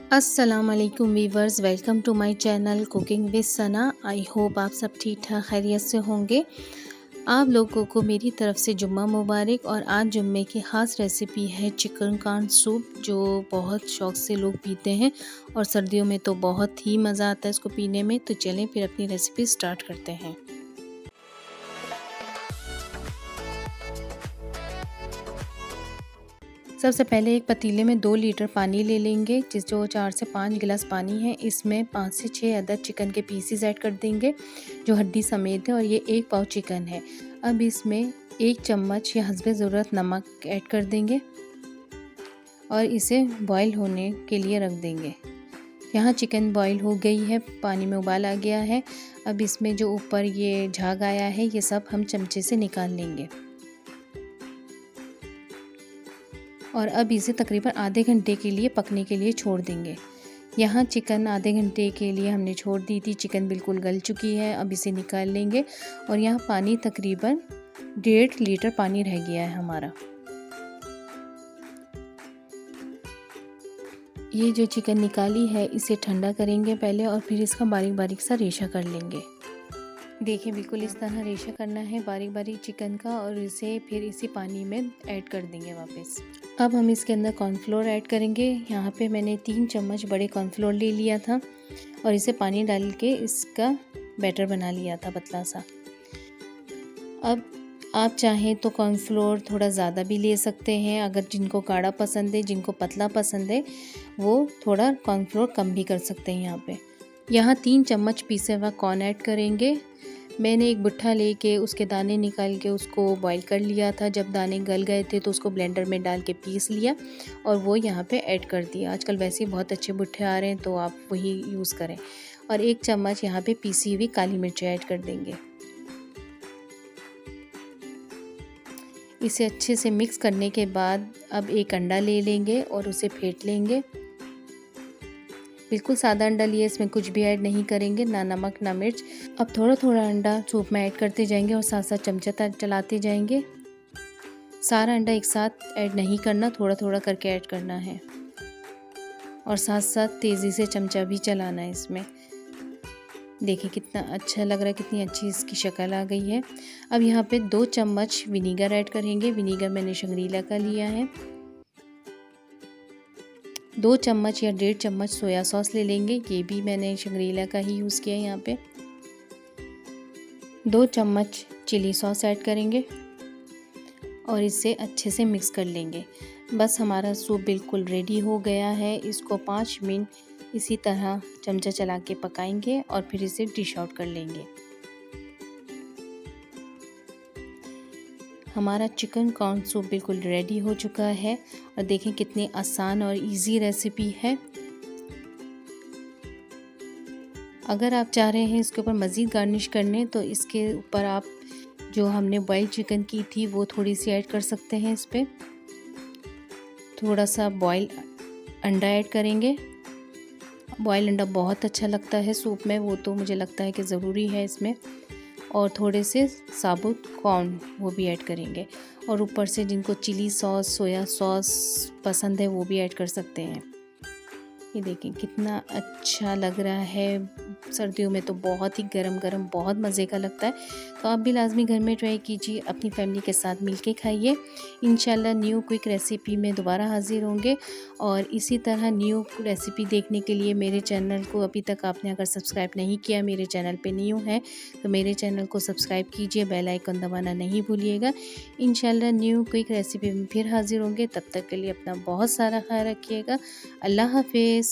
अस्सलाम वालेकुम viewers, welcome to my channel cooking with Sana. I hope आप सब ठीक ठाक खैरियत से होंगे। आप लोगों को मेरी तरफ से जुम्मा मुबारक। और आज जुम्मे की ख़ास रेसिपी है चिकन कॉर्न सूप, जो बहुत शौक़ से लोग पीते हैं और सर्दियों में तो बहुत ही मज़ा आता है इसको पीने में। तो चलें फिर अपनी रेसिपी स्टार्ट करते हैं। सबसे पहले एक पतीले में 2 लीटर पानी ले लेंगे, जो 4 से 5 गिलास पानी है। इसमें 5 से 6 अदद चिकन के पीसेस ऐड कर देंगे जो हड्डी समेत है, और ये 1 पाव चिकन है। अब इसमें 1 चम्मच या हस्बे ज़रूरत नमक ऐड कर देंगे और इसे बॉईल होने के लिए रख देंगे। यहाँ चिकन बॉईल हो गई है, पानी में उबाल आ गया है। अब इसमें जो ऊपर ये झाग आया है, ये सब हम चमचे से निकाल लेंगे और अब इसे तकरीबन आधे घंटे के लिए पकने के लिए छोड़ देंगे। यहाँ चिकन आधे घंटे के लिए हमने छोड़ दी थी, चिकन बिल्कुल गल चुकी है। अब इसे निकाल लेंगे और यहाँ पानी तकरीबन 1.5 लीटर पानी रह गया है हमारा। ये जो चिकन निकाली है इसे ठंडा करेंगे पहले और फिर इसका बारीक बारीक सा रेशा कर लेंगे। देखिए बिल्कुल इस तरह रेशा करना है बारीक बारीक चिकन का, और इसे फिर इसी पानी में ऐड कर देंगे वापस। अब हम इसके अंदर कॉर्नफ्लोर ऐड करेंगे। यहाँ पे मैंने 3 चम्मच बड़े कॉर्नफ्लोर ले लिया था और इसे पानी डाल के इसका बैटर बना लिया था पतला सा। अब आप चाहें तो कॉर्नफ्लोर थोड़ा ज़्यादा भी ले सकते हैं, अगर जिनको गाढ़ा पसंद है, जिनको पतला पसंद है वो थोड़ा कॉर्नफ्लोर कम भी कर सकते हैं। यहाँ 3 चम्मच पीसे हुआ कॉर्न ऐड करेंगे। मैंने एक बुट्ठा लेके उसके दाने निकाल के उसको बॉईल कर लिया था। जब दाने गल गए थे तो उसको ब्लेंडर में डाल के पीस लिया और वो यहाँ पे ऐड कर दिया। आजकल वैसे ही बहुत अच्छे बुट्ठे आ रहे हैं, तो आप वही यूज़ करें। और 1 चम्मच यहाँ पे पीसी हुई काली मिर्च ऐड कर देंगे। इसे अच्छे से मिक्स करने के बाद अब एक अंडा ले लेंगे और उसे फेंट लेंगे। बिल्कुल सादा अंडा लिए, इसमें कुछ भी ऐड नहीं करेंगे, ना नमक ना मिर्च। अब थोड़ा थोड़ा अंडा सूप में ऐड करते जाएंगे और साथ साथ चमचा चलाते जाएंगे। सारा अंडा एक साथ ऐड नहीं करना, थोड़ा थोड़ा करके ऐड करना है और साथ साथ तेज़ी से चमचा भी चलाना है इसमें। देखिए कितना अच्छा लग रहा है, कितनी अच्छी इसकी शक्ल आ गई है। अब यहाँ पे 2 चम्मच विनीगर ऐड करेंगे। विनीगर मैंने शंग्रीला का लिया है। 2 चम्मच या 1.5 चम्मच सोया सॉस ले लेंगे, ये भी मैंने शंग्रीला का ही यूज़ किया है। यहाँ पे 2 चम्मच चिली सॉस ऐड करेंगे और इसे अच्छे से मिक्स कर लेंगे। बस हमारा सूप बिल्कुल रेडी हो गया है। इसको 5 मिनट इसी तरह चमचा चला के पकाएंगे और फिर इसे डिश आउट कर लेंगे। हमारा चिकन कॉर्न सूप बिल्कुल रेडी हो चुका है और देखें कितनी आसान और इजी रेसिपी है। अगर आप चाह रहे हैं इसके ऊपर मज़ीद गार्निश करने, तो इसके ऊपर आप जो हमने बॉइल्ड चिकन की थी वो थोड़ी सी ऐड कर सकते हैं। इस पर थोड़ा सा बॉइल्ड अंडा ऐड करेंगे। बॉइल्ड अंडा बहुत अच्छा लगता है सूप में, वो तो मुझे लगता है कि ज़रूरी है इसमें। और थोड़े से साबुत कॉर्न वो भी ऐड करेंगे, और ऊपर से जिनको चिली सॉस सोया सॉस पसंद है वो भी ऐड कर सकते हैं। ये देखें कितना अच्छा लग रहा है। सर्दियों में तो बहुत ही गरम गरम बहुत मज़े का लगता है। तो आप भी लाजमी घर में ट्राई कीजिए, अपनी फैमिली के साथ मिलके खाइए। इंशाल्लाह न्यू क्विक रेसिपी में दोबारा हाज़िर होंगे। और इसी तरह न्यू रेसिपी देखने के लिए मेरे चैनल को अभी तक आपने अगर सब्सक्राइब नहीं किया, मेरे चैनल पे न्यू है तो मेरे चैनल को सब्सक्राइब कीजिए, बेल आइकन दबाना नहीं भूलिएगा। इंशाल्लाह न्यू क्विक रेसिपी में फिर हाज़िर होंगे। तब तक के लिए अपना बहुत सारा ख्याल रखिएगा। अल्लाह हाफिज़।